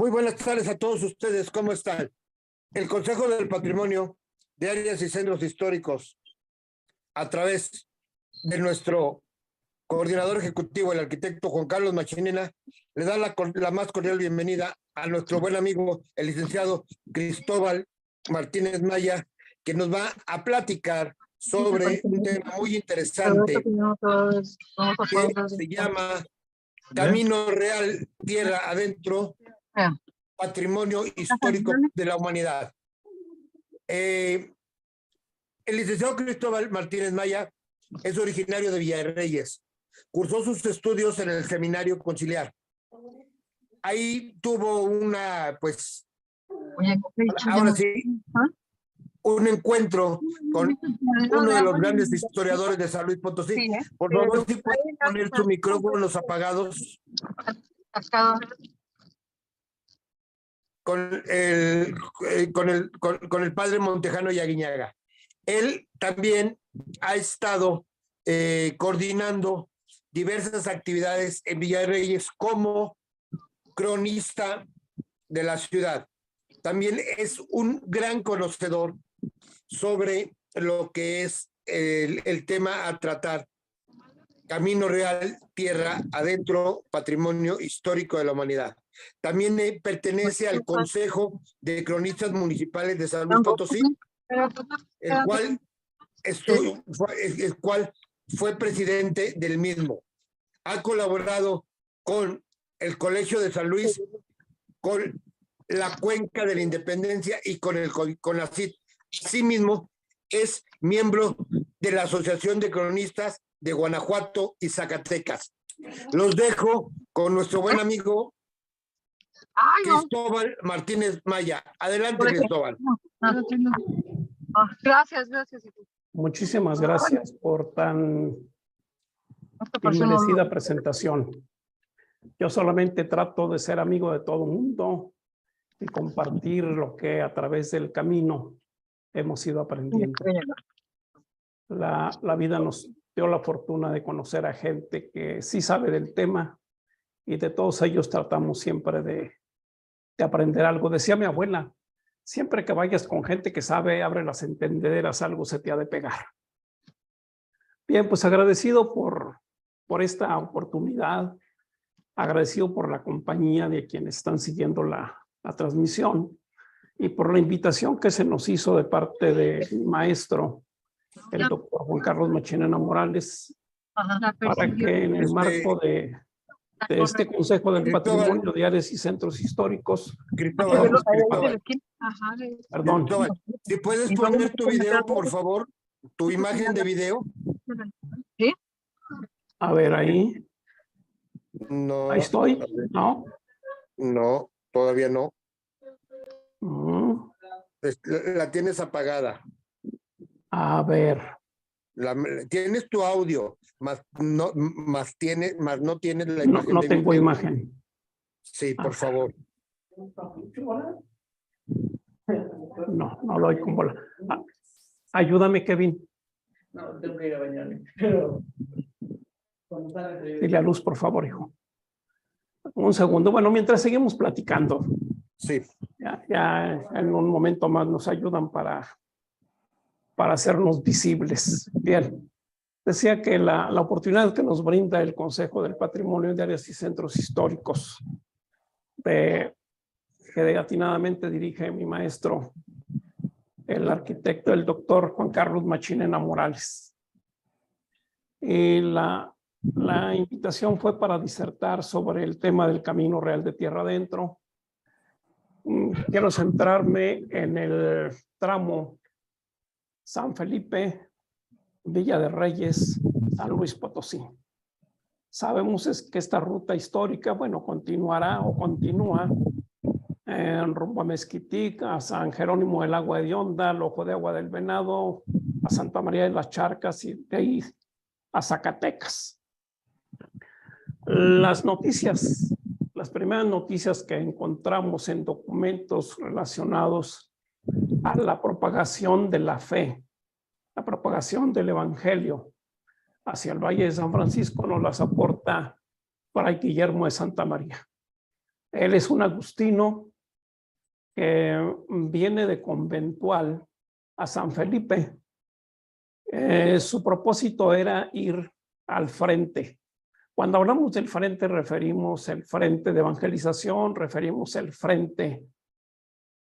Muy buenas tardes a todos ustedes, ¿cómo están? El Consejo del Patrimonio de Áreas y Centros Históricos, a través de nuestro coordinador ejecutivo, el arquitecto Juan Carlos Machinena, le da la más cordial bienvenida a nuestro buen amigo, el licenciado Cristóbal Martínez Maya, que nos va a platicar sobre un tema muy interesante que se llama Camino Real, Tierra Adentro, Patrimonio Histórico de la Humanidad. El licenciado Cristóbal Martínez Maya es originario de Villarreyes. Cursó sus estudios en el Seminario Conciliar. Ahí tuvo ahora sí, un encuentro con uno de los grandes historiadores de San Luis Potosí. Por favor, si pueden poner sus micrófonos apagados. Con el padre Montejano y Aguiñaga. Él también ha estado coordinando diversas actividades en Villarreyes como cronista de la ciudad. También es un gran conocedor sobre lo que es el tema a tratar: Camino Real, Tierra Adentro, Patrimonio Histórico de la Humanidad. También pertenece al Consejo de Cronistas Municipales de San Luis Potosí, el cual fue presidente del mismo. Ha colaborado con el Colegio de San Luis, con la Cuenca de la Independencia y con el CONACYT. Asimismo, es miembro de la Asociación de Cronistas de Guanajuato y Zacatecas. Los dejo con nuestro buen amigo Cristóbal Martínez Maya. Adelante, Cristóbal. Gracias. Muchísimas gracias por tan inmerecida presentación. Yo solamente trato de ser amigo de todo el mundo y compartir lo que a través del camino hemos ido aprendiendo. La vida nos dio la fortuna de conocer a gente que sí sabe del tema, y de todos ellos tratamos siempre de aprender algo. Decía mi abuela: siempre que vayas con gente que sabe, abre las entendederas, algo se te ha de pegar. Bien, pues agradecido por esta oportunidad, agradecido por la compañía de quienes están siguiendo la transmisión y por la invitación que se nos hizo de parte de mi maestro, el doctor Juan Carlos Machinena Morales, para que en el marco de este Consejo del Patrimonio de Áreas y Centros Históricos. Perdón. Si puedes poner tu video, por favor, tu imagen de video. ¿Sí? A ver, ahí. No. Ahí estoy. ¿No? No, todavía no. Mm. La tienes apagada. A ver. Tienes tu audio, más no tienes la imagen. No tengo imagen. Sí, por favor. No lo hay como la. Ayúdame, Kevin. No, tengo que ir a bañarme. Dile a Luz, por favor, hijo. Un segundo. Bueno, mientras seguimos platicando. Sí. Ya en un momento más nos ayudan para hacernos visibles. Bien. Decía que la oportunidad que nos brinda el Consejo del Patrimonio de Áreas y Centros Históricos, que atinadamente dirige mi maestro, el arquitecto, el doctor Juan Carlos Machinena Morales. Y la invitación fue para disertar sobre el tema del Camino Real de Tierra Adentro. Quiero centrarme en el tramo San Felipe, Villa de Reyes, San Luis Potosí. Sabemos que esta ruta histórica, continuará o continúa en rumbo a Mezquitic, a San Jerónimo del Agua de Honda, al Ojo de Agua del Venado, a Santa María de las Charcas y de ahí a Zacatecas. Las primeras noticias que encontramos en documentos relacionados a la propagación de la fe, la propagación del Evangelio hacia el Valle de San Francisco, nos las aporta Fray Guillermo de Santa María. Él es un agustino que viene de conventual a San Felipe. Su propósito era ir al frente. Cuando hablamos del frente, referimos el frente de evangelización, referimos el frente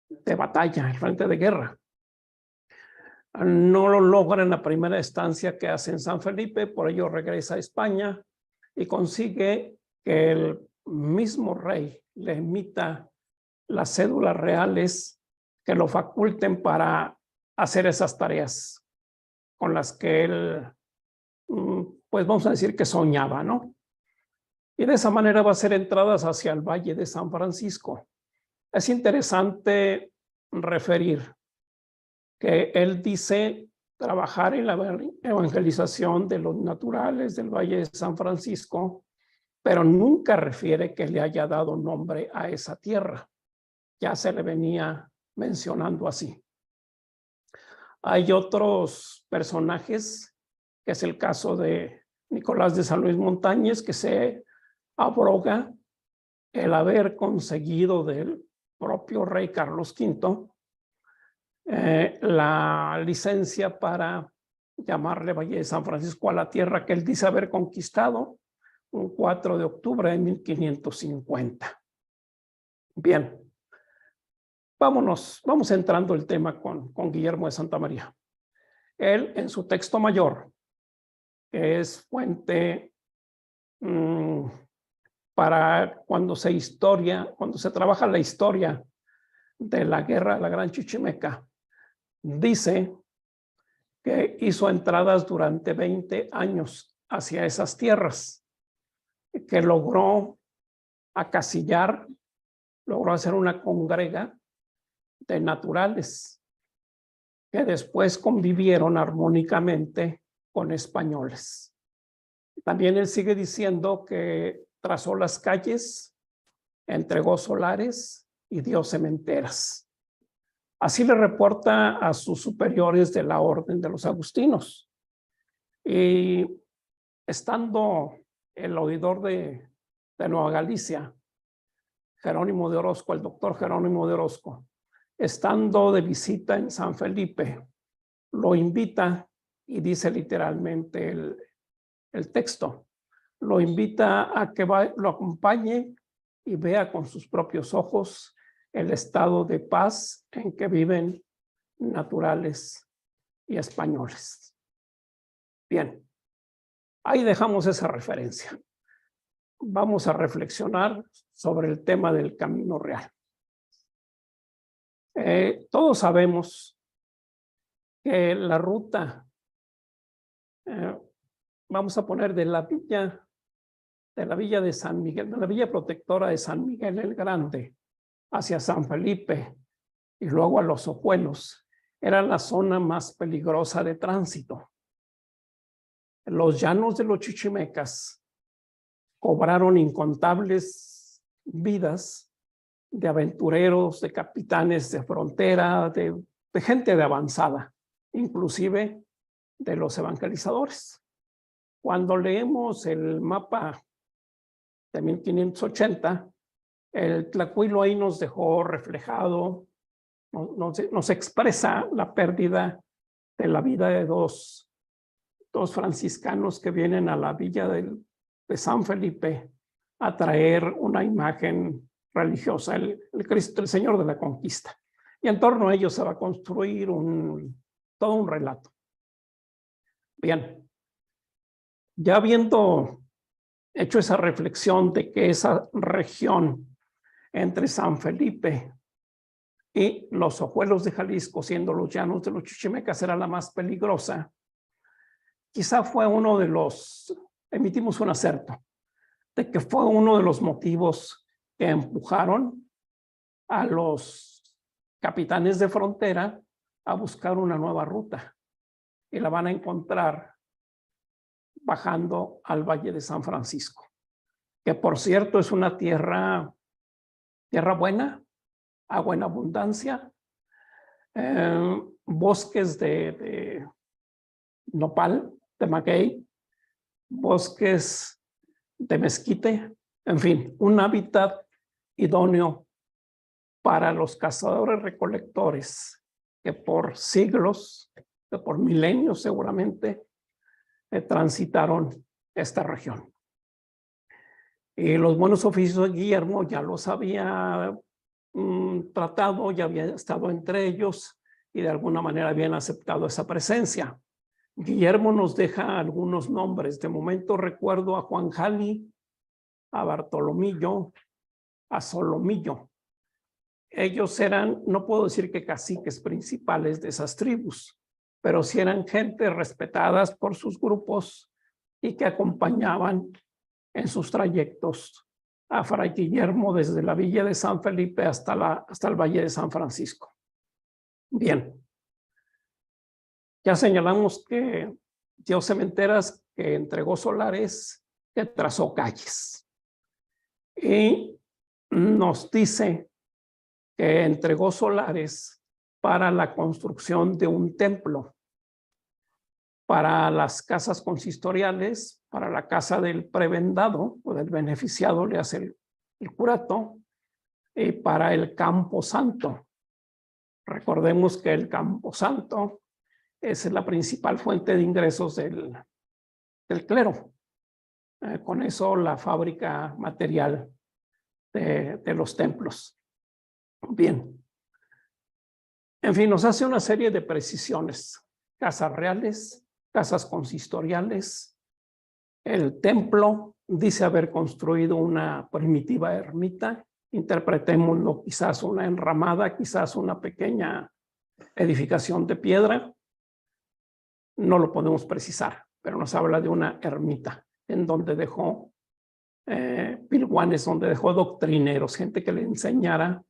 de batalla, el frente de guerra. No lo logra en la primera estancia que hace en San Felipe, por ello regresa a España y consigue que el mismo rey le emita las cédulas reales que lo faculten para hacer esas tareas con las que él, pues vamos a decir que soñaba, ¿no? Y de esa manera va a hacer entradas hacia el Valle de San Francisco. Es interesante referir que él dice trabajar en la evangelización de los naturales del Valle de San Francisco, pero nunca refiere que le haya dado nombre a esa tierra. Ya se le venía mencionando así. Hay otros personajes, que es el caso de Nicolás de San Luis Montañez, que se abroga el haber conseguido del propio rey Carlos V la licencia para llamarle Valle de San Francisco a la tierra que él dice haber conquistado un 4 de octubre de 1550. Bien, vamos entrando el tema con Guillermo de Santa María. Él, en su texto mayor, que es fuente para cuando se trabaja la historia de la guerra de la Gran Chichimeca, dice que hizo entradas durante 20 años hacia esas tierras, que logró acasillar, logró hacer una congrega de naturales que después convivieron armónicamente con españoles. También él sigue diciendo que trazó las calles, entregó solares y dio cementeras. Así le reporta a sus superiores de la Orden de los Agustinos. Y estando el oidor de Nueva Galicia, Jerónimo de Orozco, el doctor Jerónimo de Orozco, estando de visita en San Felipe, lo invita, y dice literalmente el texto, lo invita a que lo acompañe y vea con sus propios ojos el estado de paz en que viven naturales y españoles. Bien, ahí dejamos esa referencia. Vamos a reflexionar sobre el tema del camino real. Todos sabemos que la ruta, vamos a poner de la villa de San Miguel, de la villa protectora de San Miguel el Grande, hacia San Felipe y luego a Los Ojuelos, era la zona más peligrosa de tránsito. Los llanos de los Chichimecas cobraron incontables vidas de aventureros, de capitanes de frontera, de gente de avanzada, inclusive de los evangelizadores. Cuando leemos el mapa de 1580, el Tlacuilo ahí nos dejó reflejado, nos expresa la pérdida de la vida de dos franciscanos que vienen a la villa de San Felipe a traer una imagen religiosa, el Cristo, el Señor de la Conquista. Y en torno a ellos se va a construir todo un relato. Bien, ya habiendo hecho esa reflexión de que esa región entre San Felipe y Los Ojuelos de Jalisco, siendo los llanos de los Chichimecas, era la más peligrosa, quizá fue emitimos un acerto, de que fue uno de los motivos que empujaron a los capitanes de frontera a buscar una nueva ruta, y la van a encontrar bajando al Valle de San Francisco, que por cierto es una tierra buena, agua en abundancia, bosques de nopal, de maguey, bosques de mezquite, en fin, un hábitat idóneo para los cazadores recolectores que por siglos, que por milenios seguramente, transitaron esta región. Y los buenos oficios de Guillermo ya los había tratado, ya había estado entre ellos y de alguna manera habían aceptado esa presencia. Guillermo nos deja algunos nombres. De momento recuerdo a Juan Jali, a Bartolomillo, a Solomillo. Ellos eran, no puedo decir que caciques principales de esas tribus, pero sí eran gente respetadas por sus grupos y que acompañaban en sus trayectos a Fray Guillermo desde la villa de San Felipe hasta el Valle de San Francisco. Bien. Ya señalamos que dio cementeras, que entregó solares, que trazó calles. Y nos dice que entregó solares para la construcción de un templo, para las casas consistoriales, para la casa del prebendado o del beneficiado, le hace el curato, y para el Campo Santo. Recordemos que el Campo Santo es la principal fuente de ingresos del clero. Con eso la fábrica material de los templos. Bien. En fin, nos hace una serie de precisiones. Casas reales, casas consistoriales. El templo dice haber construido una primitiva ermita. Interpretémoslo quizás una enramada, quizás una pequeña edificación de piedra. No lo podemos precisar, pero nos habla de una ermita en donde dejó pilguanes, donde dejó doctrineros, gente que le enseñara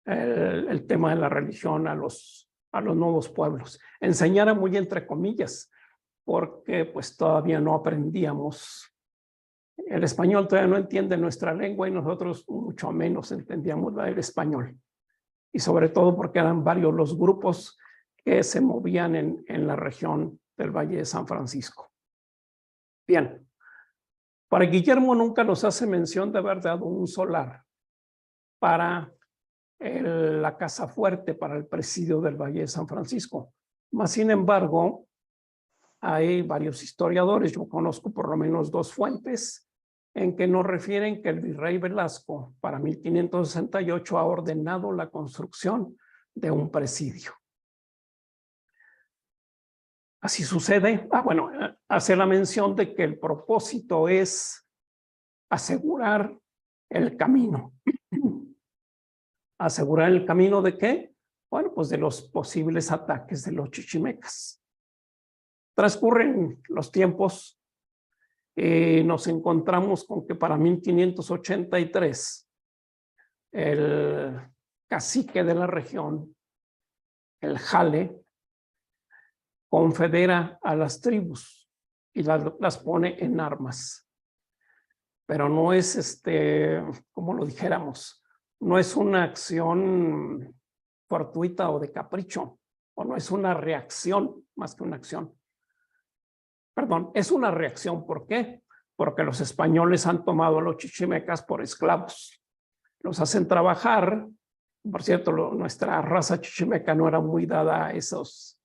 el tema de la religión a los nuevos pueblos. Enseñara muy entre comillas, porque pues todavía no aprendíamos. El español todavía no entiende nuestra lengua y nosotros mucho menos entendíamos la del español. Y sobre todo porque eran varios los grupos que se movían en la región del Valle de San Francisco. Bien, para Guillermo nunca nos hace mención de haber dado un solar para la casa fuerte, para el presidio del Valle de San Francisco. Mas, sin embargo, hay varios historiadores, yo conozco por lo menos dos fuentes, en que nos refieren que el virrey Velasco, para 1568, ha ordenado la construcción de un presidio. Así sucede. Bueno, hace la mención de que el propósito es asegurar el camino. ¿Asegurar el camino de qué? Bueno, pues de los posibles ataques de los chichimecas. Transcurren los tiempos y nos encontramos con que para 1583 el cacique de la región, el Jale, confedera a las tribus y las pone en armas. Pero no es, como lo dijéramos, no es una acción fortuita o de capricho, o no es una reacción más que una acción. Perdón, es una reacción. ¿Por qué? Porque los españoles han tomado a los chichimecas por esclavos. Los hacen trabajar. Por cierto, nuestra raza chichimeca no era muy dada a esos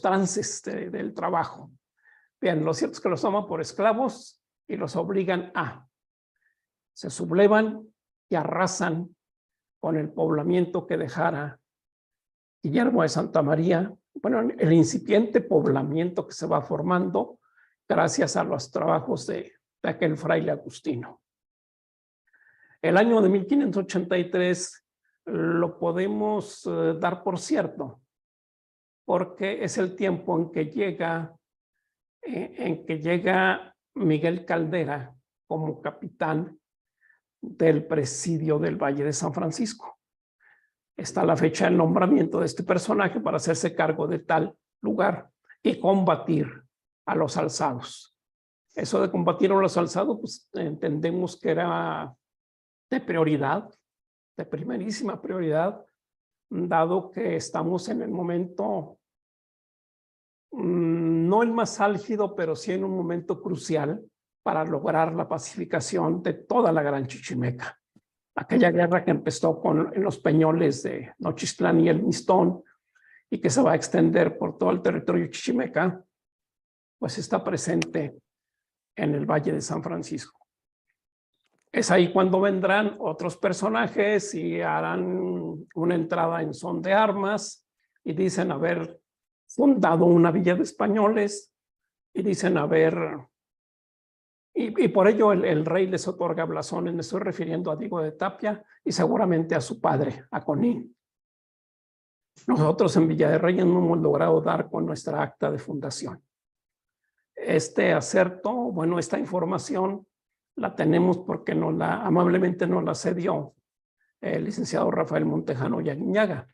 trances del trabajo. Bien, lo cierto es que los toman por esclavos y los obligan se sublevan y arrasan con el poblamiento que dejara Guillermo de Santa María, bueno, el incipiente poblamiento que se va formando gracias a los trabajos de aquel fraile agustino. El año de 1583 lo podemos dar por cierto, porque es el tiempo en que llega Miguel Caldera como capitán del presidio del Valle de San Francisco. Está la fecha del nombramiento de este personaje para hacerse cargo de tal lugar y combatir a los alzados. Eso de combatir a los alzados, pues entendemos que era de prioridad, de primerísima prioridad, dado que estamos en el momento, no el más álgido, pero sí en un momento crucial para lograr la pacificación de toda la Gran Chichimeca. aquella guerra que empezó en los peñoles de Nochistlán y el Mistón y que se va a extender por todo el territorio chichimeca, pues está presente en el Valle de San Francisco. Es ahí cuando vendrán otros personajes y harán una entrada en son de armas y dicen haber fundado una villa de españoles y dicen haber... Y por ello el rey les otorga blasones. Me estoy refiriendo a Diego de Tapia y seguramente a su padre, a Conín. Nosotros en Villa de Reyes no hemos logrado dar con nuestra acta de fundación. Este acerto, bueno, esta información la tenemos porque amablemente nos la cedió el licenciado Rafael Montejano Yaguiñaga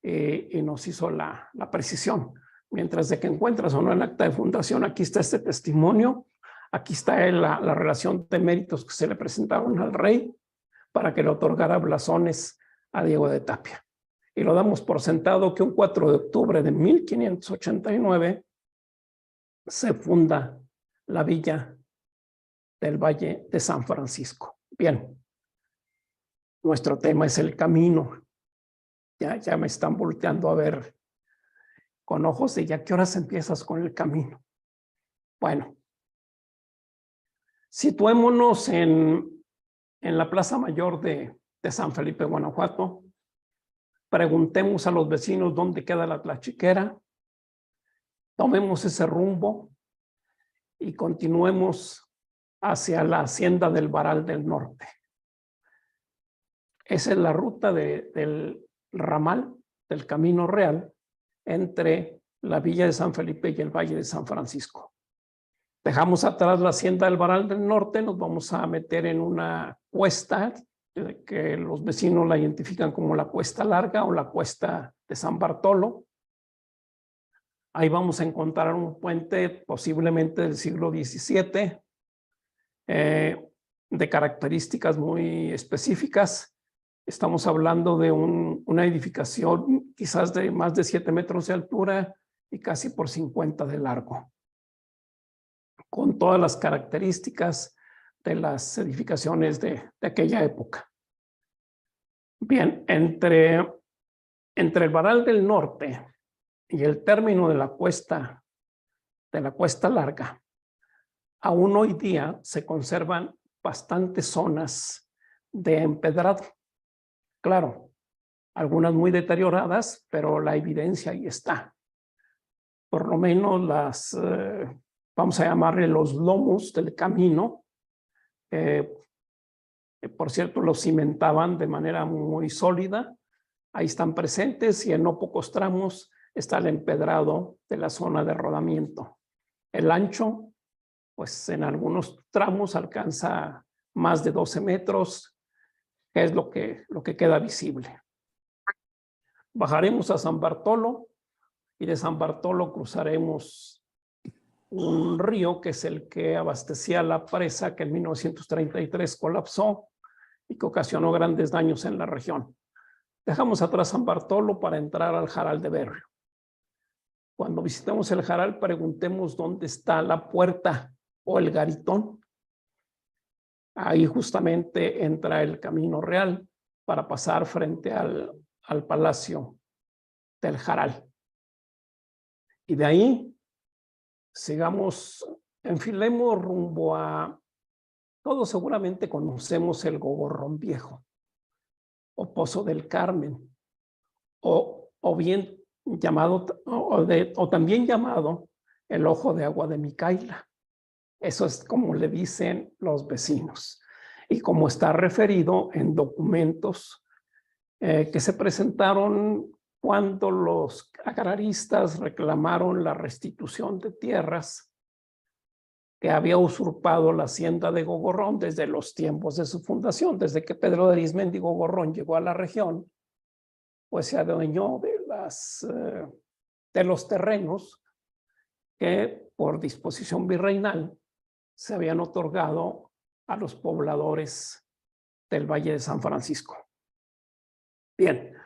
y nos hizo la precisión. Mientras de que encuentras o no el acta de fundación, aquí está este testimonio, aquí está la relación de méritos que se le presentaron al rey para que le otorgara blasones a Diego de Tapia. Y lo damos por sentado que un 4 de octubre de 1589 se funda la villa del Valle de San Francisco. Bien, nuestro tema es el camino. Ya me están volteando a ver con ojos de ya qué horas empiezas con el camino. Bueno, situémonos en la Plaza Mayor de San Felipe, Guanajuato. Preguntemos a los vecinos dónde queda la Tlachiquera. Tomemos ese rumbo y continuemos hacia la hacienda del Varal del Norte. Esa es la ruta del ramal del Camino Real entre la Villa de San Felipe y el Valle de San Francisco. Dejamos atrás la hacienda del Varal del Norte, nos vamos a meter en una cuesta que los vecinos la identifican como la Cuesta Larga o la Cuesta de San Bartolo. Ahí vamos a encontrar un puente posiblemente del siglo XVII, de características muy específicas. Estamos hablando de una edificación quizás de más de 7 metros de altura y casi por 50 de largo, con todas las características de las edificaciones de aquella época. Bien, entre el Varal del Norte y el término de la Cuesta Larga, aún hoy día se conservan bastantes zonas de empedrado. Claro, algunas muy deterioradas, pero la evidencia ahí está. Por lo menos vamos a llamarle los lomos del camino. Por cierto, los cimentaban de manera muy sólida. Ahí están presentes y en no pocos tramos está el empedrado de la zona de rodamiento. El ancho, pues en algunos tramos alcanza más de 12 metros, que es lo que queda visible. Bajaremos a San Bartolo y de San Bartolo cruzaremos un río que es el que abastecía la presa que en 1933 colapsó y que ocasionó grandes daños en la región. Dejamos atrás San Bartolo para entrar al Jaral de Berrio. Cuando visitemos el Jaral, preguntemos dónde está la puerta o el garitón. Ahí justamente entra el Camino Real para pasar frente al Palacio del Jaral. Y de ahí sigamos, enfilemos rumbo a, todos seguramente conocemos el Gogorrón Viejo, o Pozo del Carmen, o bien llamado, o también llamado el Ojo de Agua de Micaila. Eso es como le dicen los vecinos y como está referido en documentos que se presentaron cuando los agraristas reclamaron la restitución de tierras que había usurpado la hacienda de Gogorrón desde los tiempos de su fundación. Desde que Pedro de Arizmendi Gogorrón llegó a la región, pues se adueñó de los terrenos que por disposición virreinal se habían otorgado a los pobladores del Valle de San Francisco. Bien,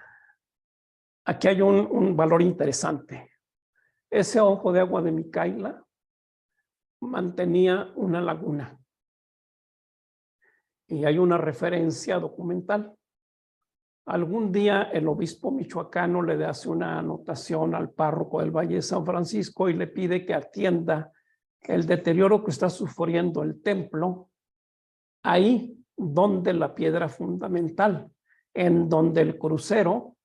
aquí hay un valor interesante. Ese Ojo de Agua de Micaila mantenía una laguna y hay una referencia documental. Algún día el obispo michoacano le hace una anotación al párroco del Valle de San Francisco y le pide que atienda el deterioro que está sufriendo el templo ahí donde la piedra fundamental, en donde el crucero,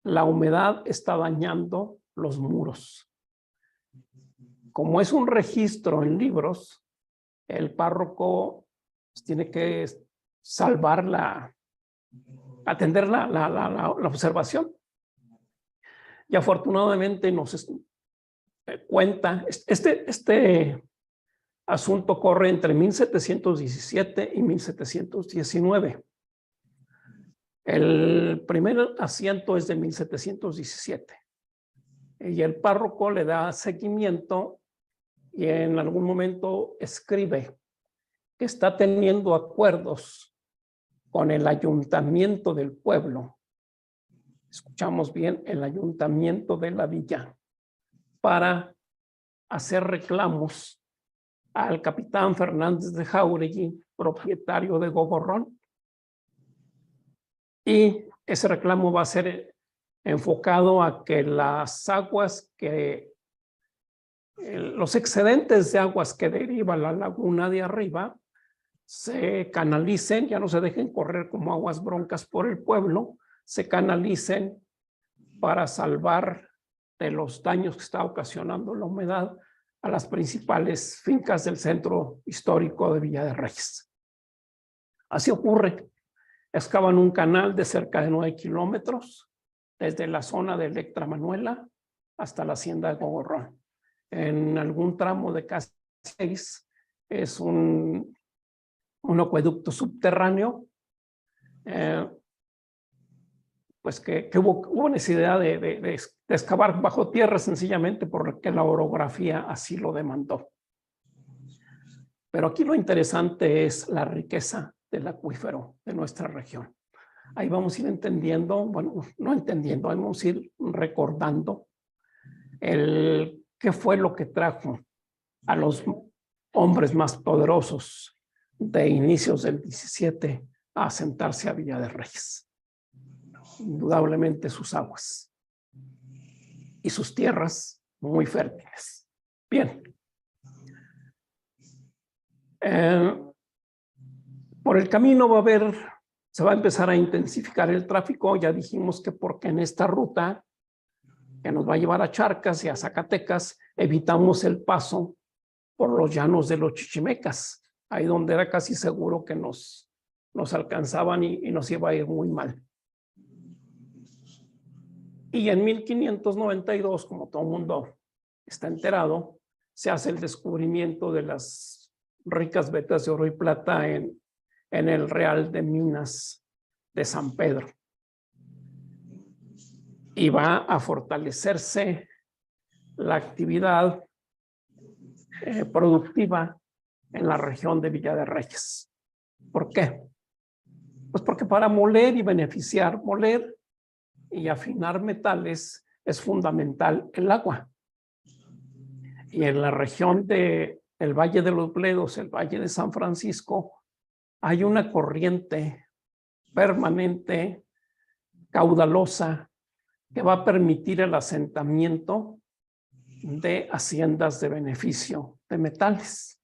la humedad está dañando los muros. Como es un registro en libros, el párroco tiene que salvar atender la observación. Y afortunadamente nos cuenta, este asunto corre entre 1717 y 1719. El primer asiento es de 1717. Y el párroco le da seguimiento y en algún momento escribe que está teniendo acuerdos con el ayuntamiento del pueblo. Escuchamos bien, el ayuntamiento de la villa, para hacer reclamos al capitán Fernández de Jáuregui, propietario de Gogorrón. Y ese reclamo va a ser enfocado a que las aguas los excedentes de aguas que deriva la laguna de arriba se canalicen, ya no se dejen correr como aguas broncas por el pueblo, se canalicen para salvar de los daños que está ocasionando la humedad a las principales fincas del centro histórico de Villa de Reyes. Así ocurre. Excavan un canal de cerca de 9 kilómetros desde la zona de Electra Manuela hasta la hacienda de Gogorrón. En algún tramo de casi 6 es un acueducto subterráneo, pues que hubo necesidad de excavar bajo tierra sencillamente porque la orografía así lo demandó. Pero aquí lo interesante es la riqueza del acuífero de nuestra región. Ahí vamos a ir entendiendo, bueno, no entendiendo, vamos a ir recordando qué fue lo que trajo a los hombres más poderosos de inicios del 17 a asentarse a Villa de Reyes. Indudablemente sus aguas y sus tierras muy fértiles. Bien. Por el camino se va a empezar a intensificar el tráfico. Ya dijimos que porque en esta ruta que nos va a llevar a Charcas y a Zacatecas, evitamos el paso por los llanos de los Chichimecas, ahí donde era casi seguro que nos alcanzaban y nos iba a ir muy mal. Y en 1592, como todo el mundo está enterado, se hace el descubrimiento de las ricas vetas de oro y plata en el Real de Minas de San Pedro. Y va a fortalecerse la actividad productiva en la región de Villa de Reyes. ¿Por qué? Pues porque para moler y afinar metales es fundamental el agua. Y en la región del Valle de los Bledos, el Valle de San Francisco, hay una corriente permanente, caudalosa, que va a permitir el asentamiento de haciendas de beneficio de metales.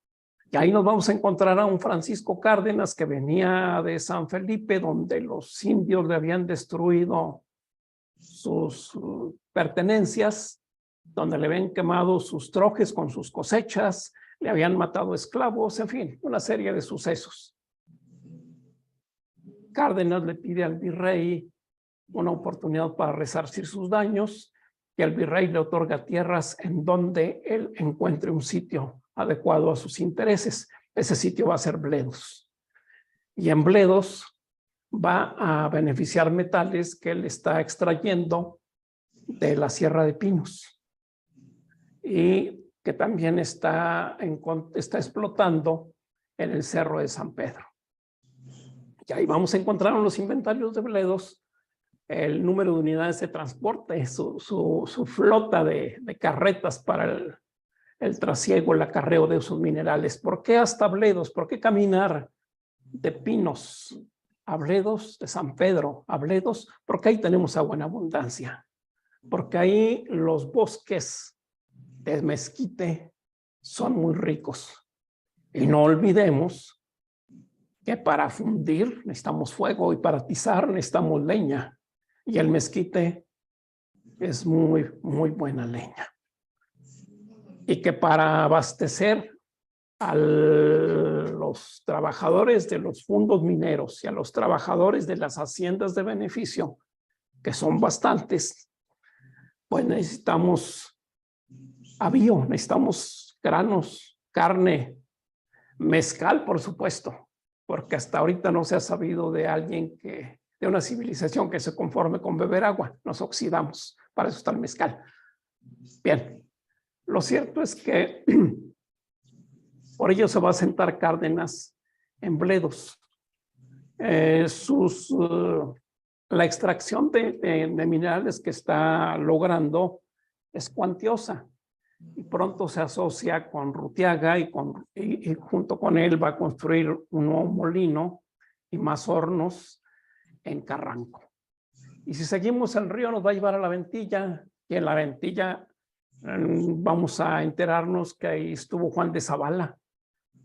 Y ahí nos vamos a encontrar a un Francisco Cárdenas que venía de San Felipe, donde los indios le habían destruido sus pertenencias, donde le habían quemado sus trojes con sus cosechas, le habían matado esclavos, en fin, una serie de sucesos. Cárdenas le pide al virrey una oportunidad para resarcir sus daños y el virrey le otorga tierras en donde él encuentre un sitio adecuado a sus intereses. Ese sitio va a ser Bledos. Y en Bledos va a beneficiar metales que él está extrayendo de la Sierra de Pinos y que también está explotando en el Cerro de San Pedro. Y ahí vamos a encontrar en los inventarios de Bledos el número de unidades de transporte, su flota de carretas para el trasiego, el acarreo de esos minerales. ¿Por qué hasta Bledos? ¿Por qué caminar de Pinos, Abledos, de San Pedro, Abledos, porque ahí tenemos agua en abundancia, porque ahí los bosques de mezquite son muy ricos. Y no olvidemos que para fundir necesitamos fuego y para atizar necesitamos leña. Y el mezquite es muy buena leña. Y que para abastecer a los trabajadores de los fondos mineros y a los trabajadores de las haciendas de beneficio, que son bastantes, pues necesitamos avío, necesitamos granos, carne, mezcal, por supuesto, porque hasta ahorita no se ha sabido de alguien de una civilización que se conforme con beber agua, nos oxidamos, para eso está el mezcal. Bien, lo cierto es que por ello se va a sentar Cárdenas en Bledos. La extracción de minerales que está logrando es cuantiosa y pronto se asocia con Rutiaga y junto con él va a construir un nuevo molino y más hornos en Carranco. Y si seguimos el río nos va a llevar a La Ventilla, y en La Ventilla vamos a enterarnos que ahí estuvo Juan de Zavala,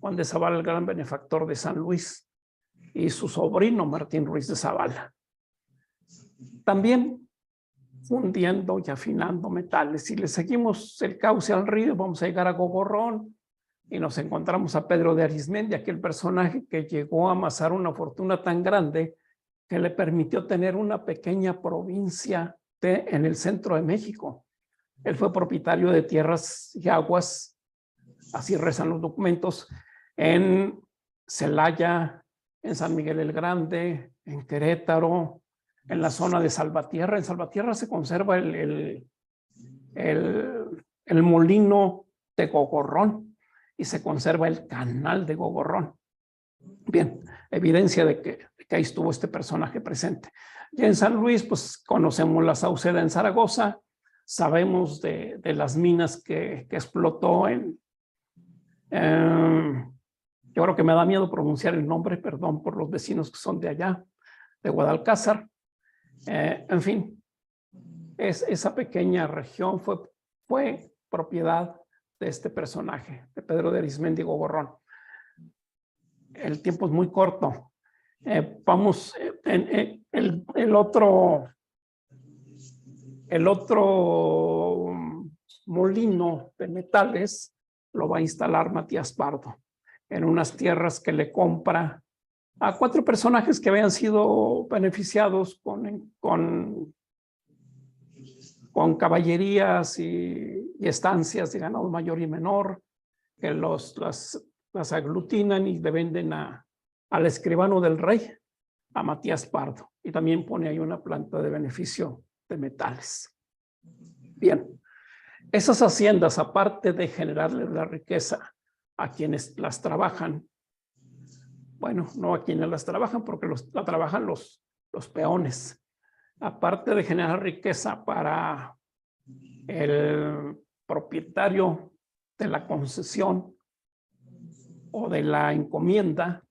el gran benefactor de San Luis, y su sobrino Martín Ruiz de Zavala. También fundiendo y afinando metales. Si le seguimos el cauce al río, vamos a llegar a Gogorrón y nos encontramos a Pedro de Arismendi, aquel personaje que llegó a amasar una fortuna tan grande que le permitió tener una pequeña provincia en el centro de México. Él fue propietario de tierras y aguas, así rezan los documentos, en Celaya, en San Miguel el Grande, en Querétaro, en la zona de Salvatierra. En Salvatierra se conserva el molino de Gogorrón y se conserva el canal de Gogorrón. Bien, evidencia de que ahí estuvo este personaje presente. Y en San Luis, pues conocemos la Sauceda en Zaragoza, sabemos de las minas que explotó yo creo que me da miedo pronunciar el nombre, perdón por los vecinos que son de allá, de Guadalcázar. En fin, esa pequeña región fue propiedad de este personaje, de Pedro de Arismendi Gogorrón. El tiempo es muy corto. Vamos, el otro molino de metales lo va a instalar Matías Pardo en unas tierras que le compra a 4 personajes que habían sido beneficiados con caballerías y estancias de ganado mayor y menor, que las aglutinan y le venden al escribano del rey, a Matías Pardo, y también pone ahí una planta de beneficio de metales. Bien, esas haciendas, aparte de generarle la riqueza a quienes las trabajan, bueno, no a quienes las trabajan porque la trabajan los peones, aparte de generar riqueza para el propietario de la concesión o de la encomienda,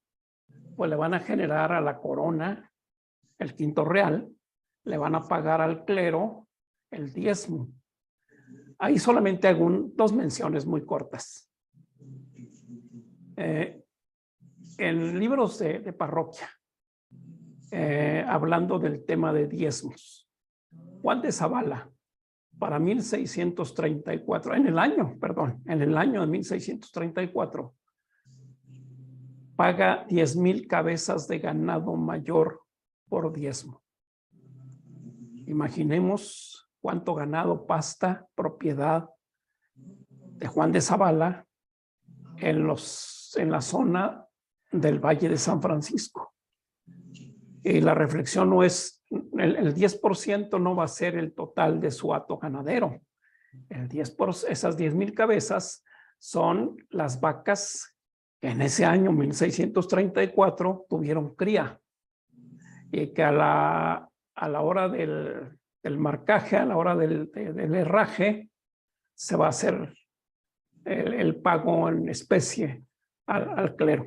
pues le van a generar a la corona el quinto real, le van a pagar al clero el diezmo. Ahí solamente hago 2 menciones muy cortas. En libros de parroquia, hablando del tema de diezmos, Juan de Zavala, para 1634, en el año de 1634, paga 10,000 cabezas de ganado mayor por diezmo. Imaginemos cuánto ganado, pasta, propiedad de Juan de Zavala en la zona del Valle de San Francisco. Y la reflexión no es, el 10% no va a ser el total de su hato ganadero. Esas 10,000 cabezas son las vacas que en ese año 1634 tuvieron cría y que a la hora del marcaje, a la hora del herraje, se va a hacer el pago en especie al clero.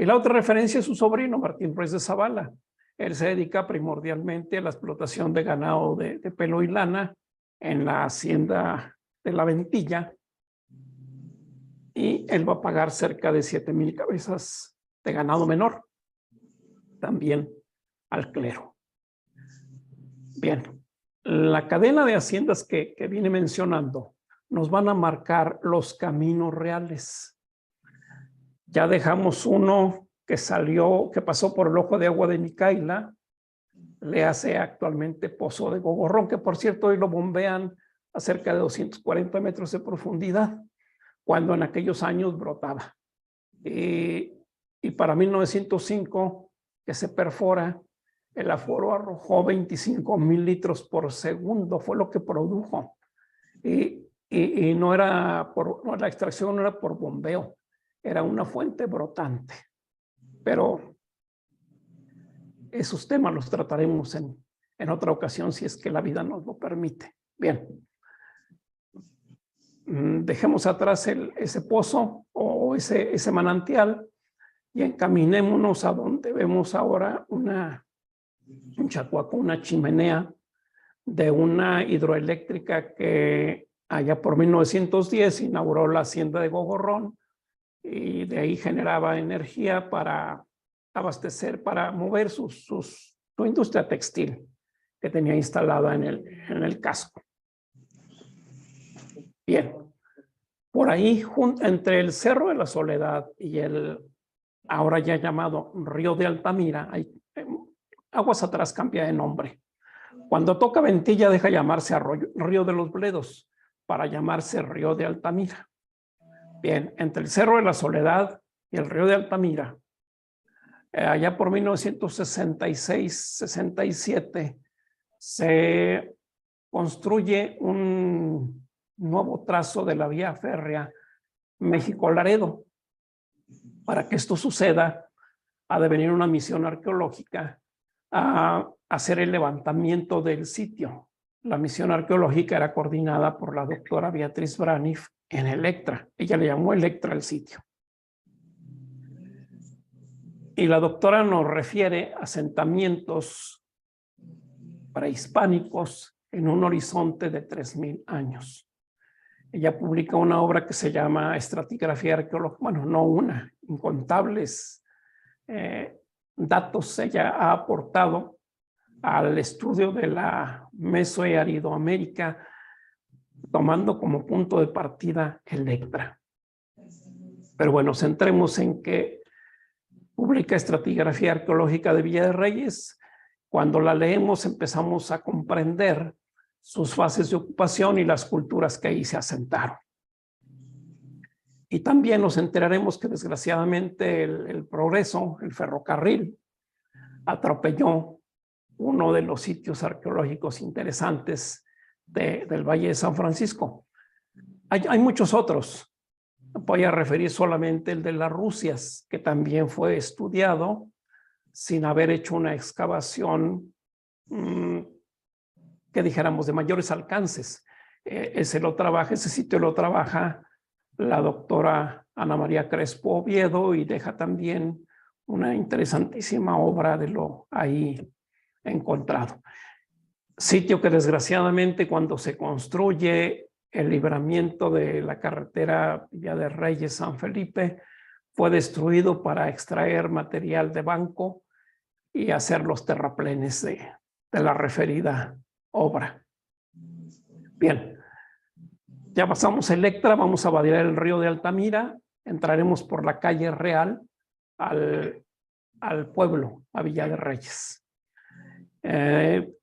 Y la otra referencia es su sobrino, Martín Ruiz de Zavala. Él se dedica primordialmente a la explotación de ganado de pelo y lana en la hacienda de La Ventilla. Y él va a pagar cerca de 7,000 cabezas de ganado menor, también al clero. Bien, la cadena de haciendas que viene mencionando nos van a marcar los caminos reales. Ya dejamos uno que salió, que pasó por el Ojo de Agua de Micaila, le hace actualmente Pozo de Gogorrón, que por cierto hoy lo bombean a cerca de 240 metros de profundidad, cuando en aquellos años brotaba. Y para 1905, que se perfora, el aforo arrojó 25,000 litros por segundo, fue lo que produjo. Y no era la extracción no era por bombeo, era una fuente brotante. Pero esos temas los trataremos en otra ocasión, si es que la vida nos lo permite. Bien. Dejemos atrás ese pozo o ese manantial y encaminémonos a donde vemos ahora un chacuaco, una chimenea de una hidroeléctrica que allá por 1910 inauguró la hacienda de Gogorrón y de ahí generaba energía para abastecer, para mover su industria textil que tenía instalada en el casco. Bien, por ahí, entre el Cerro de la Soledad y el ahora ya llamado Río de Altamira, hay aguas atrás cambia de nombre. Cuando toca Ventilla deja llamarse Río de los Bledos para llamarse Río de Altamira. Bien, entre el Cerro de la Soledad y el Río de Altamira, allá por 1966-67, se construye un nuevo trazo de la vía férrea México-Laredo. Para que esto suceda, ha de venir una misión arqueológica a hacer el levantamiento del sitio. La misión arqueológica era coordinada por la doctora Beatriz Braniff en Electra. Ella le llamó Electra al sitio. Y la doctora nos refiere a asentamientos prehispánicos en un horizonte de 3,000 años. Ella publica una obra que se llama Estratigrafía Arqueológica, bueno, no una, incontables datos ella ha aportado al estudio de la Meso- y Aridoamérica, tomando como punto de partida Electra. Pero bueno, centremos en que publica Estratigrafía Arqueológica de Villa de Reyes. Cuando la leemos empezamos a comprender sus fases de ocupación y las culturas que ahí se asentaron. Y también nos enteraremos que desgraciadamente el progreso, el ferrocarril, atropelló uno de los sitios arqueológicos interesantes del Valle de San Francisco. Hay muchos otros. Voy a referir solamente el de las Rusias, que también fue estudiado sin haber hecho una excavación que dijéramos de mayores alcances. Ese sitio lo trabaja la doctora Ana María Crespo Oviedo y deja también una interesantísima obra de lo ahí encontrado. Sitio que desgraciadamente cuando se construye el libramiento de la carretera Villa de Reyes San Felipe fue destruido para extraer material de banco y hacer los terraplenes de la referida obra. Bien, ya pasamos Electra, vamos a vadear el río de Altamira, entraremos por la calle Real al pueblo, a Villa de Reyes.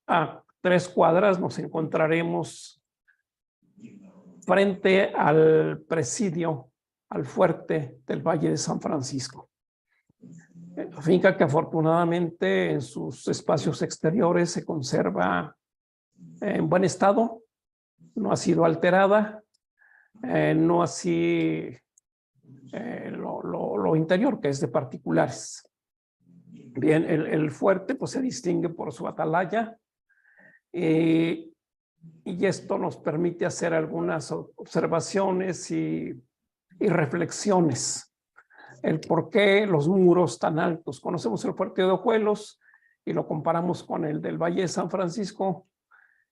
A 3 cuadras nos encontraremos frente al presidio, al fuerte del Valle de San Francisco. Finca que afortunadamente en sus espacios exteriores se conserva en buen estado, no ha sido alterada, no así lo interior, que es de particulares. Bien, el fuerte pues se distingue por su atalaya y esto nos permite hacer algunas observaciones y reflexiones. el por qué los muros tan altos. Conocemos el fuerte de Ojuelos y lo comparamos con el del Valle de San Francisco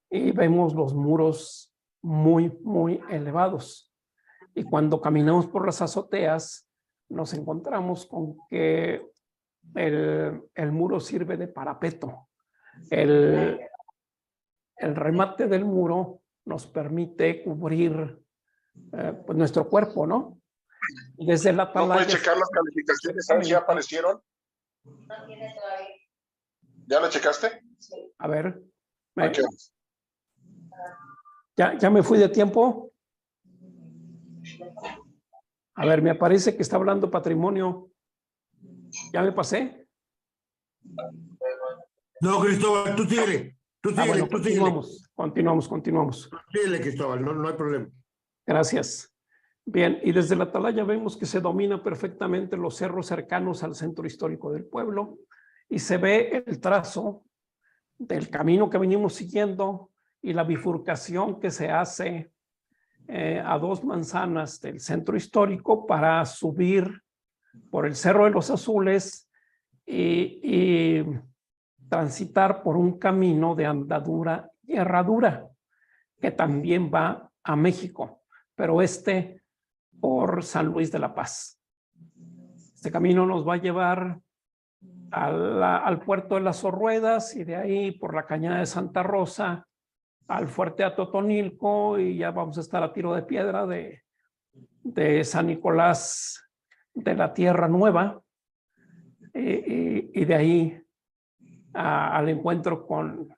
y vemos los muros muy elevados. Y cuando caminamos por las azoteas, nos encontramos con que el muro sirve de parapeto. El remate del muro nos permite cubrir pues nuestro cuerpo, ¿no? Y desde la ¿No atalaya... puedes checar las calificaciones? ¿Sabes si ya aparecieron? No tiene todavía. ¿Ya lo checaste? Sí. A ver, ¿A qué horas? ¿ya me fui de tiempo? A ver, me aparece que está hablando Patrimonio. ¿Ya me pasé? No, Cristóbal, tú síguele. Tú síguele, Bueno, tú síguele. continuamos. Síguele, Cristóbal, no hay problema. Gracias. Bien, y desde la atalaya vemos que se domina perfectamente los cerros cercanos al centro histórico del pueblo y se ve el trazo del camino que venimos siguiendo y la bifurcación que se hace a 2 manzanas del centro histórico para subir por el Cerro de los Azules y transitar por un camino de andadura y herradura que también va a México, pero por San Luis de la Paz. Este camino nos va a llevar al puerto de las Orruedas y de ahí por la cañada de Santa Rosa al fuerte Atotonilco y ya vamos a estar a tiro de piedra de San Nicolás de la Tierra Nueva y de ahí al encuentro con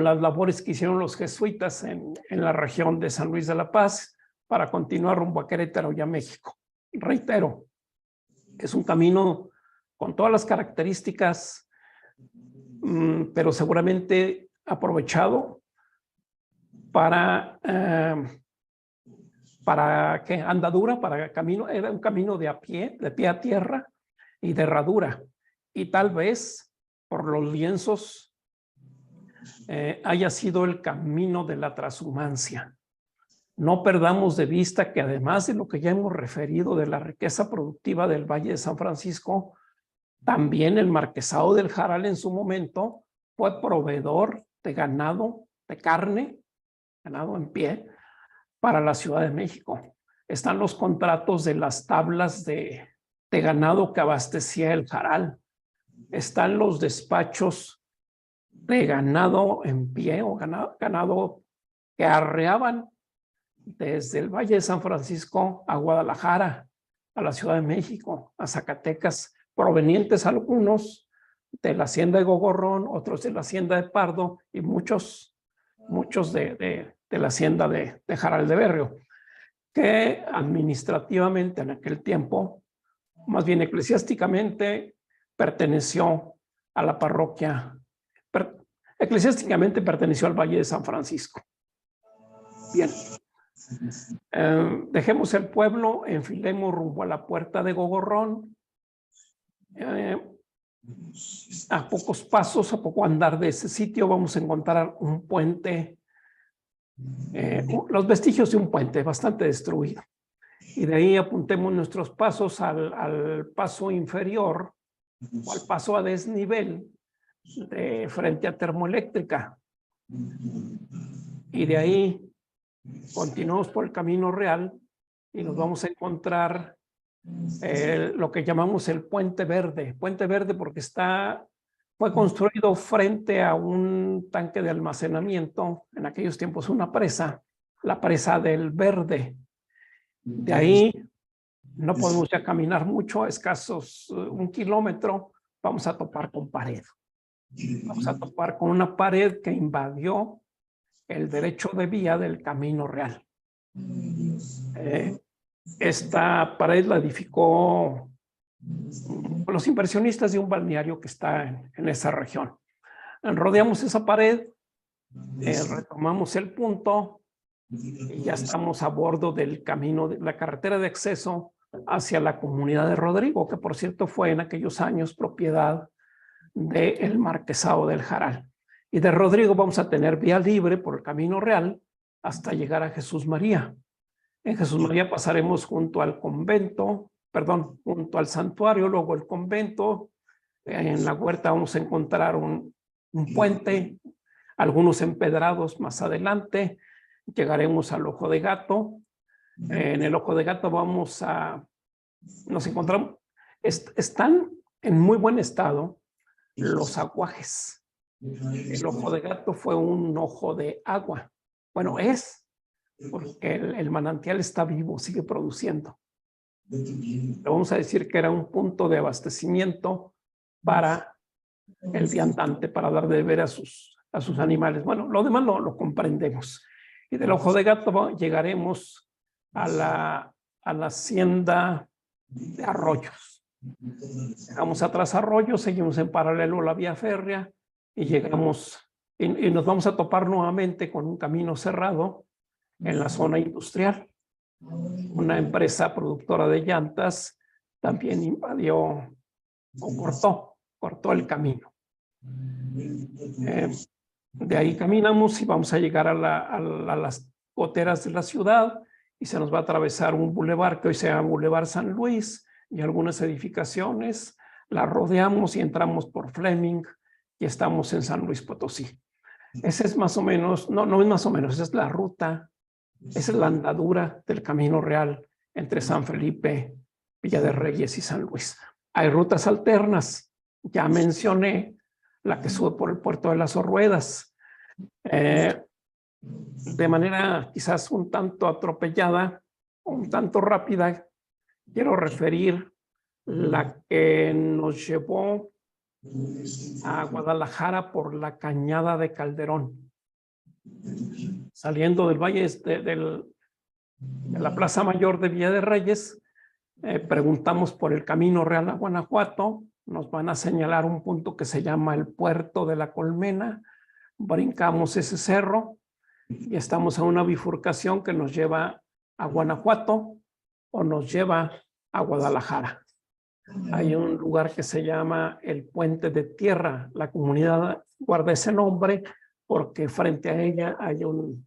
las labores que hicieron los jesuitas en la región de San Luis de la Paz para continuar rumbo a Querétaro y a México. Reitero, es un camino con todas las características, pero seguramente aprovechado para ¿qué? Andadura, para camino, era un camino de pie a tierra y de herradura. Y tal vez por los lienzos haya sido el camino de la transhumancia. No perdamos de vista que además de lo que ya hemos referido de la riqueza productiva del Valle de San Francisco, también el Marquesado del Jaral en su momento fue proveedor de ganado, de carne, ganado en pie, para la Ciudad de México. Están los contratos de las tablas de ganado que abastecía el Jaral. Están los despachos de ganado en pie o ganado que arreaban desde el Valle de San Francisco a Guadalajara, a la Ciudad de México, a Zacatecas, provenientes algunos de la hacienda de Gogorrón, otros de la hacienda de Pardo y muchos de la hacienda de Jaral de Berrio, que administrativamente en aquel tiempo, más bien eclesiásticamente, perteneció a la parroquia, eclesiásticamente perteneció al Valle de San Francisco. Bien. Dejemos el pueblo, enfilemos rumbo a la puerta de Gogorrón. A pocos pasos, a poco andar de ese sitio, vamos a encontrar un puente, los vestigios de un puente bastante destruido. Y de ahí apuntemos nuestros pasos al paso inferior o al paso a desnivel de frente a Termoeléctrica. Y de ahí continuamos por el Camino Real y nos vamos a encontrar lo que llamamos el Puente Verde. Puente Verde porque fue construido frente a un tanque de almacenamiento, en aquellos tiempos una presa, la presa del Verde. De ahí no podemos ya caminar mucho, escasos 1 kilómetro, vamos a topar con pared. Vamos a topar con una pared que invadió el derecho de vía del Camino Real. Esta pared la edificó los inversionistas de un balneario que está en esa región. Rodeamos esa pared, retomamos el punto y ya estamos a bordo del camino, de la carretera de acceso hacia la comunidad de Rodrigo, que por cierto fue en aquellos años propiedad del Marquesado del Jaral. Y de Rodrigo vamos a tener vía libre por el Camino Real hasta llegar a Jesús María. En Jesús María pasaremos junto al convento junto al santuario, luego el convento. En la huerta vamos a encontrar un puente, algunos empedrados más adelante. Llegaremos al Ojo de Gato. En el Ojo de Gato nos encontramos, están en muy buen estado los aguajes. El Ojo de Gato fue un ojo de agua. Bueno, porque el manantial está vivo, sigue produciendo. Le vamos a decir que era un punto de abastecimiento para el viandante, para dar de beber a sus animales. Bueno, lo demás lo comprendemos. Y del Ojo de Gato llegaremos a la hacienda de Arroyos. Dejamos atrás Arroyos, seguimos en paralelo la vía férrea y llegamos y nos vamos a topar nuevamente con un camino cerrado en la zona industrial. Una empresa productora de llantas también invadió o cortó el camino. De ahí caminamos y vamos a llegar a las goteras de la ciudad y se nos va a atravesar un bulevar que hoy se llama Bulevar San Luis y algunas edificaciones. La rodeamos y entramos por Fleming y estamos en San Luis Potosí. Ese es más o menos, no es más o menos, esa es la ruta, esa es la andadura del Camino Real entre San Felipe, Villa de Reyes y San Luis. Hay rutas alternas, ya mencioné la que sube por el puerto de las Orruedas. De manera quizás un tanto atropellada, un tanto rápida, quiero referir la que nos llevó a Guadalajara por la Cañada de Calderón. Saliendo del valle de la Plaza Mayor de Villa de Reyes, preguntamos por el Camino Real a Guanajuato, nos van a señalar un punto que se llama el Puerto de la Colmena, brincamos ese cerro y estamos a una bifurcación que nos lleva a Guanajuato o nos lleva a Guadalajara. Hay un lugar que se llama el Puente de Tierra. La comunidad guarda ese nombre porque frente a ella hay un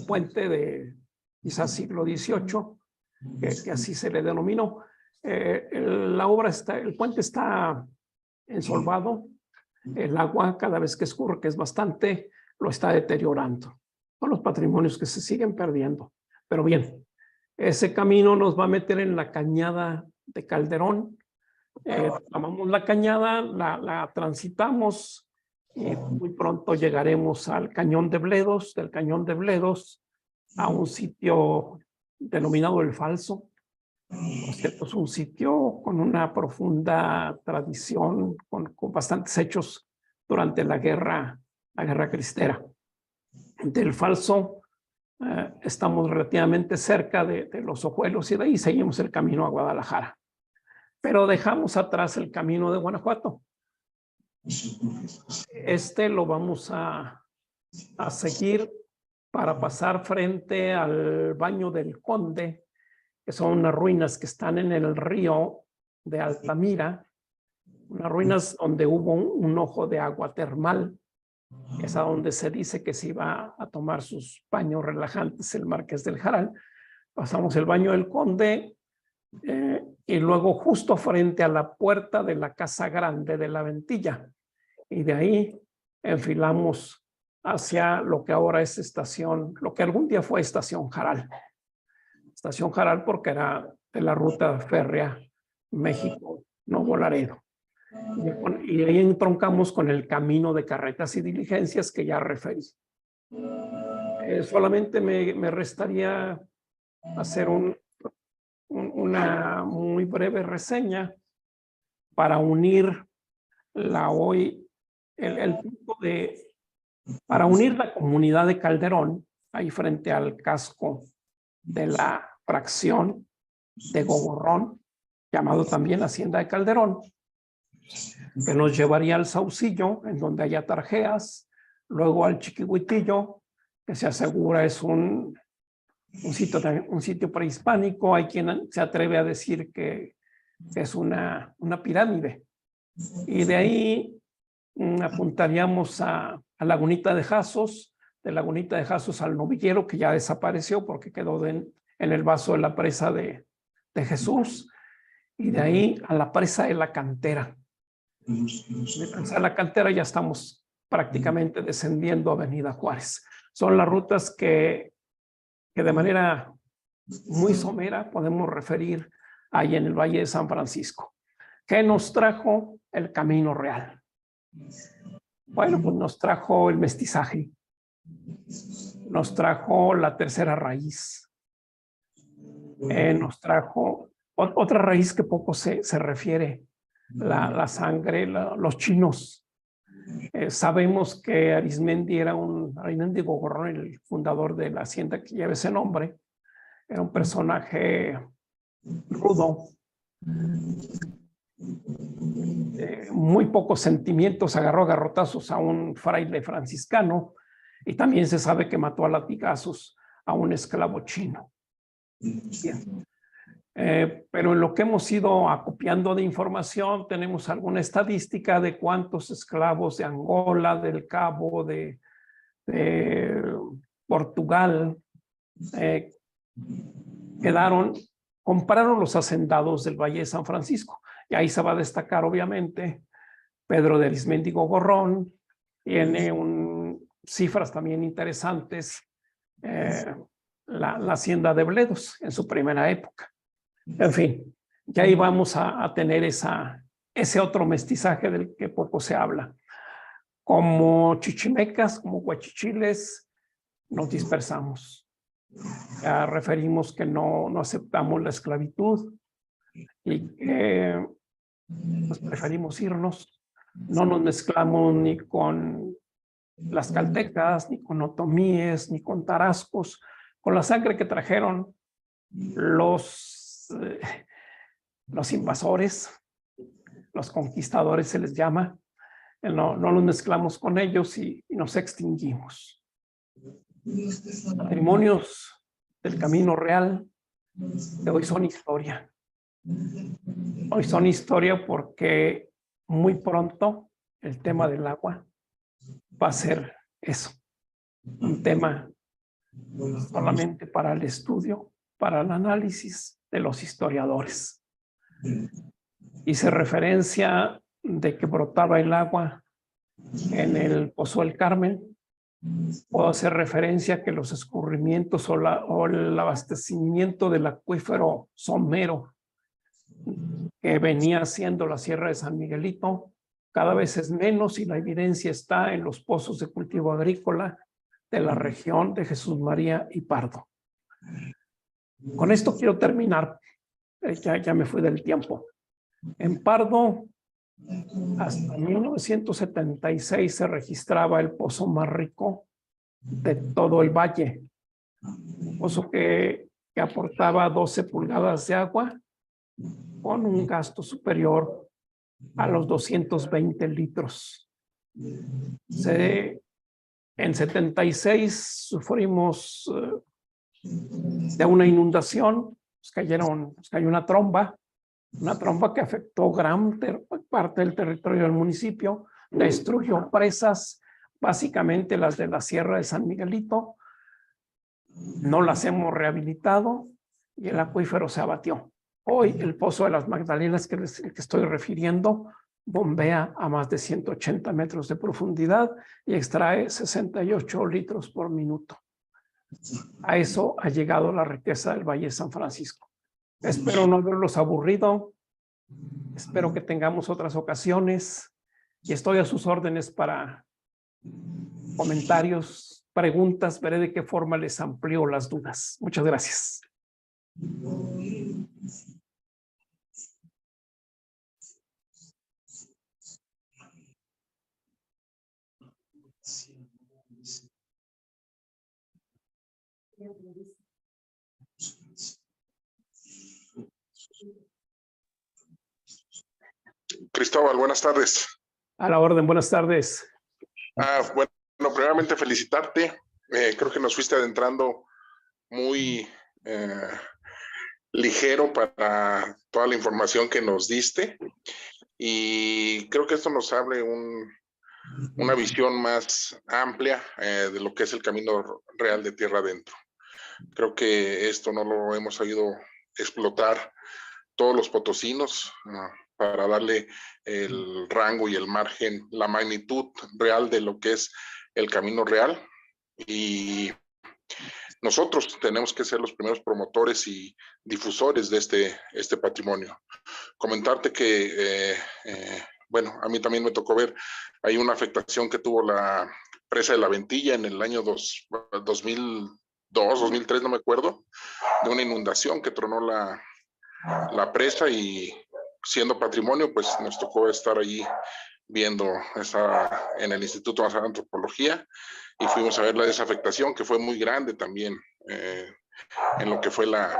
puente de quizás siglo XVIII, que así se le denominó. El puente está ensolvado. El agua, cada vez que escurre, que es bastante, lo está deteriorando. Son los patrimonios que se siguen perdiendo. Pero bien, ese camino nos va a meter en la Cañada de Calderón. Tomamos la cañada, la transitamos y muy pronto llegaremos al Cañón de Bledos, del Cañón de Bledos a un sitio denominado El Falso. Por cierto, es un sitio con una profunda tradición, con bastantes hechos durante la guerra cristera. Del Falso estamos relativamente cerca de Los Ojuelos y de ahí seguimos el camino a Guadalajara. Pero dejamos atrás el camino de Guanajuato. Lo vamos a seguir para pasar frente al Baño del Conde, que son unas ruinas que están en el río de Altamira, unas ruinas donde hubo un ojo de agua termal, que es a donde se dice que se iba a tomar sus baños relajantes el Marqués del Jaral. Pasamos el Baño del Conde, y luego justo frente a la puerta de la Casa Grande de la Ventilla. Y de ahí enfilamos hacia lo que ahora es lo que algún día fue Estación Jaral. Estación Jaral porque era de la ruta férrea México-Nuevo Laredo. Y ahí entroncamos con el camino de carretas y diligencias que ya referí. Solamente me restaría hacer una muy breve reseña para unir para unir la comunidad de Calderón ahí frente al casco de la fracción de Gogorrón, llamado también Hacienda de Calderón, que nos llevaría al Saucillo, en donde hay atarjeas, luego al Chiquihuitillo, que se asegura es un sitio prehispánico. Hay quien se atreve a decir que es una pirámide. Y de ahí apuntaríamos a Lagunita de Jazos, de Lagunita de Jazos al Novillero, que ya desapareció porque quedó en el vaso de la presa de Jesús. y de ahí a la presa de la Cantera. De presa de la Cantera ya estamos prácticamente descendiendo Avenida Juárez. Son las rutas que de manera muy somera podemos referir ahí en el Valle de San Francisco. ¿Qué nos trajo el Camino Real? Bueno, pues nos trajo el mestizaje, nos trajo la tercera raíz, nos trajo otra raíz que poco se refiere, la sangre, los chinos. Sabemos que Arismendi Arismendi Gogorrón, el fundador de la hacienda que lleva ese nombre, era un personaje rudo, muy pocos sentimientos, agarró a garrotazos a un fraile franciscano y también se sabe que mató a latigazos a un esclavo chino. Bien. Pero en lo que hemos ido acopiando de información, tenemos alguna estadística de cuántos esclavos de Angola, del Cabo, de Portugal, compraron los hacendados del Valle de San Francisco. Y ahí se va a destacar, obviamente, Pedro de Arismendi Gogorrón, tiene cifras también interesantes, la hacienda de Bledos en su primera época. En fin, ya ahí vamos a tener ese otro mestizaje del que poco se habla. Como chichimecas, como guachichiles, nos dispersamos. Ya referimos que no aceptamos la esclavitud y que pues preferimos irnos. No nos mezclamos ni con las caltecas, ni con otomíes, ni con tarascos, con la sangre que trajeron los invasores, los conquistadores se les llama. No los mezclamos con ellos y nos extinguimos. Patrimonios del Camino Real de hoy son historia. Hoy son historia porque muy pronto el tema del agua va a ser eso, un tema solamente para el estudio, para el análisis de los historiadores. Hice referencia de que brotaba el agua en el Pozo del Carmen. Puedo hacer referencia a que los escurrimientos o el abastecimiento del acuífero somero que venía haciendo la Sierra de San Miguelito cada vez es menos, y la evidencia está en los pozos de cultivo agrícola de la región de Jesús María y Pardo. Con esto quiero terminar, ya me fui del tiempo. En Pardo, hasta 1976 se registraba el pozo más rico de todo el valle. Un pozo que aportaba 12 pulgadas de agua con un gasto superior a los 220 litros. En 76 sufrimos de una inundación, cayó una tromba que afectó gran parte del territorio del municipio, destruyó presas, básicamente las de la Sierra de San Miguelito, no las hemos rehabilitado y el acuífero se abatió. Hoy el Pozo de las Magdalenas, que estoy refiriendo, bombea a más de 180 metros de profundidad y extrae 68 litros por minuto. A eso ha llegado la riqueza del Valle de San Francisco. Espero no haberlos aburrido. Espero que tengamos otras ocasiones y estoy a sus órdenes para comentarios, preguntas. Veré de qué forma les amplío las dudas. Muchas gracias. Cristóbal, buenas tardes. A la orden, buenas tardes. Bueno, primeramente felicitarte. Creo que nos fuiste adentrando muy ligero para toda la información que nos diste, y creo que esto nos abre una visión más amplia de lo que es el Camino Real de Tierra Adentro. Creo que esto no lo hemos sabido explotar todos los potosinos, para darle el rango y el margen, la magnitud real de lo que es el Camino Real. Y nosotros tenemos que ser los primeros promotores y difusores de este patrimonio. Comentarte que, bueno, a mí también me tocó ver, hay una afectación que tuvo la presa de La Ventilla en el año 2002, 2003, no me acuerdo, de una inundación que tronó la presa, y siendo patrimonio, pues nos tocó estar allí viendo en el Instituto Nacional de Antropología, y fuimos a ver la desafectación, que fue muy grande también, en lo que fue la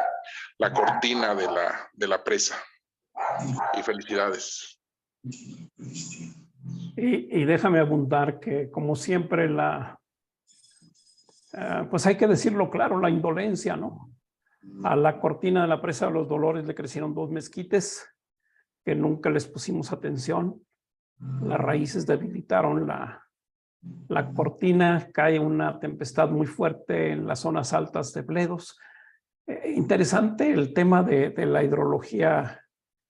cortina de la presa. Y felicidades. Y déjame abundar que, como siempre, pues hay que decirlo claro, la indolencia, ¿no? A la cortina de la presa de los Dolores le crecieron 2 mezquites que nunca les pusimos atención. Las raíces debilitaron la cortina, cae una tempestad muy fuerte en las zonas altas de Bledos. Interesante el tema de la hidrología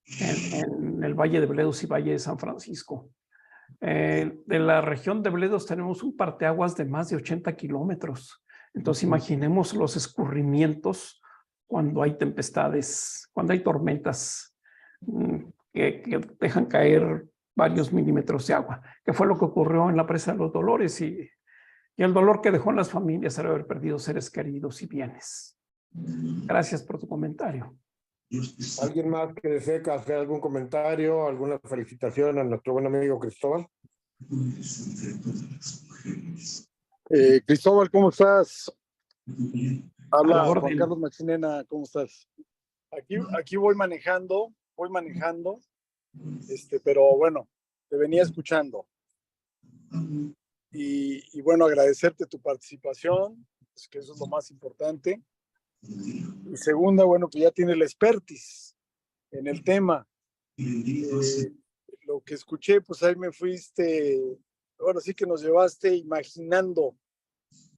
en el Valle de Bledos y Valle de San Francisco. De la región de Bledos tenemos un parteaguas de más de 80 kilómetros. Entonces imaginemos los escurrimientos cuando hay tempestades, cuando hay tormentas que dejan caer varios milímetros de agua, que fue lo que ocurrió en la presa de los Dolores, y el dolor que dejó en las familias al haber perdido seres queridos y bienes. Gracias por tu comentario. ¿Alguien más que desee hacer algún comentario, alguna felicitación a nuestro buen amigo Cristóbal? Cristóbal, ¿cómo estás? Habla orden. Juan Carlos Machinena, ¿cómo estás? Aquí voy manejando, pero bueno, te venía escuchando. Y bueno, agradecerte tu participación, pues que eso es lo más importante. Y segunda, bueno, pues ya tienes la expertise en el tema. Lo que escuché, pues ahí me fuiste, bueno, sí que nos llevaste imaginando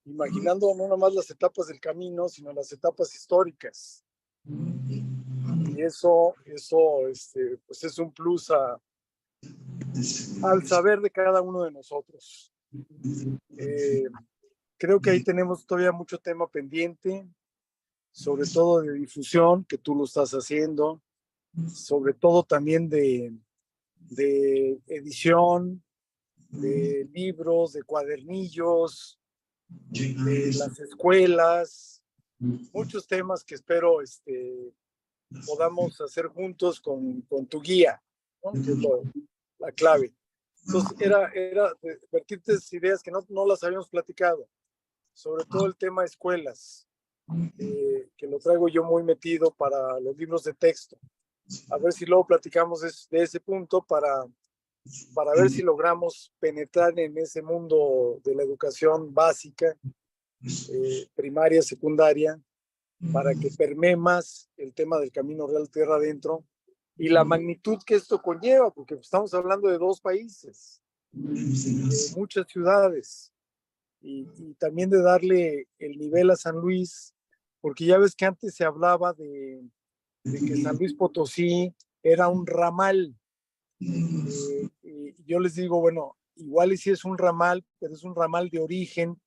no nada más las etapas del camino, sino las etapas históricas. Y eso pues es un plus al saber de cada uno de nosotros. Creo que ahí tenemos todavía mucho tema pendiente, sobre todo de difusión, que tú lo estás haciendo, sobre todo también de edición, de libros, de cuadernillos, de las escuelas, muchos temas que espero podamos hacer juntos con tu guía, ¿no? Que es la clave. Entonces era vertirte ideas que no las habíamos platicado, sobre todo el tema escuelas, que lo traigo yo muy metido para los libros de texto. A ver si luego platicamos de ese punto para ver si logramos penetrar en ese mundo de la educación básica, primaria, secundaria, para que permee más el tema del Camino Real tierra adentro y la magnitud que esto conlleva, porque estamos hablando de 2 países, de muchas ciudades, y también de darle el nivel a San Luis, porque ya ves que antes se hablaba de que San Luis Potosí era un ramal. Y yo les digo, bueno, igual y sí es un ramal, pero es un ramal de origen,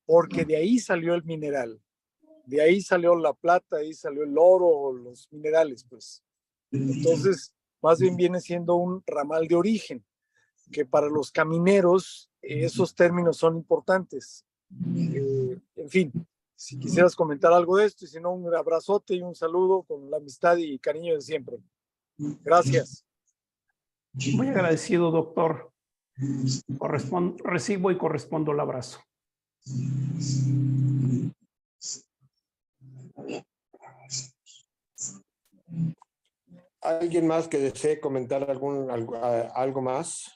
porque de ahí salió el mineral, de ahí salió la plata, de ahí salió el oro, los minerales, pues. Entonces, más bien viene siendo un ramal de origen, que para los camineros esos términos son importantes. En fin, si quisieras comentar algo de esto, y si no, un abrazote y un saludo con la amistad y cariño de siempre. Gracias. Muy agradecido, doctor. Recibo y correspondo el abrazo. ¿Alguien más que desee comentar algo más?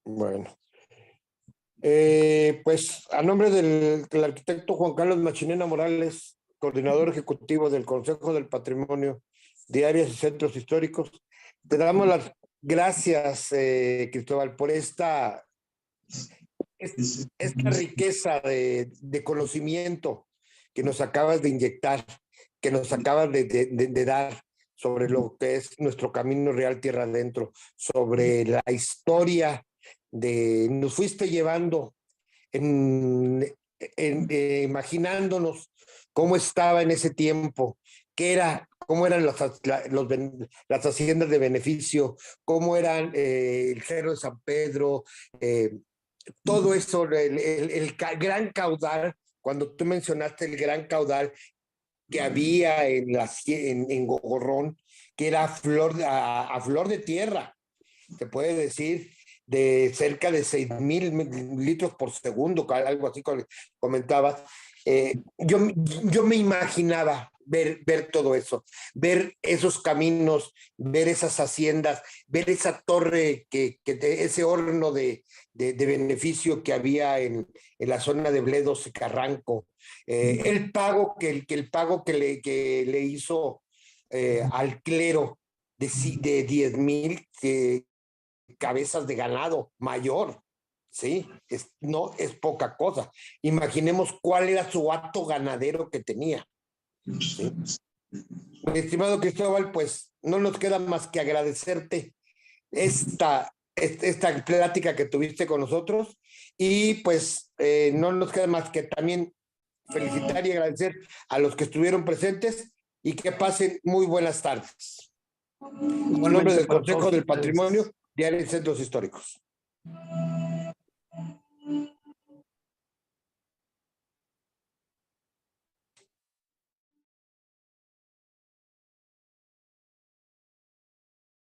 Bueno. Pues a nombre del arquitecto Juan Carlos Machinena Morales, coordinador ejecutivo del Consejo del Patrimonio de Áreas y Centros Históricos, te damos las gracias, Cristóbal, por esta esta riqueza de conocimiento que nos acabas de inyectar, que nos acabas de dar sobre lo que es nuestro camino real tierra adentro, sobre la historia nos fuiste llevando imaginándonos cómo estaba en ese tiempo, cómo eran las haciendas de beneficio, cómo eran el Cerro de San Pedro, todo eso, el gran caudal, cuando tú mencionaste el gran caudal que había en Gogorrón, que era a flor de tierra, se puede decir, de cerca de 6,000 litros por segundo, algo así comentabas. Yo me imaginaba ver todo eso, ver esos caminos, ver esas haciendas, ver esa torre, ese horno de beneficio que había en la zona de Bledos y Carranco, el pago que le hizo al clero de 10,000 cabezas de ganado mayor, ¿sí? No es poca cosa. Imaginemos cuál era su hato ganadero que tenía, ¿sí? Mi estimado Cristóbal, pues no nos queda más que agradecerte esta plática que tuviste con nosotros y pues no nos queda más que también felicitar y agradecer a los que estuvieron presentes y que pasen muy buenas tardes. En nombre del Consejo del Patrimonio de Áreas y Centros Históricos.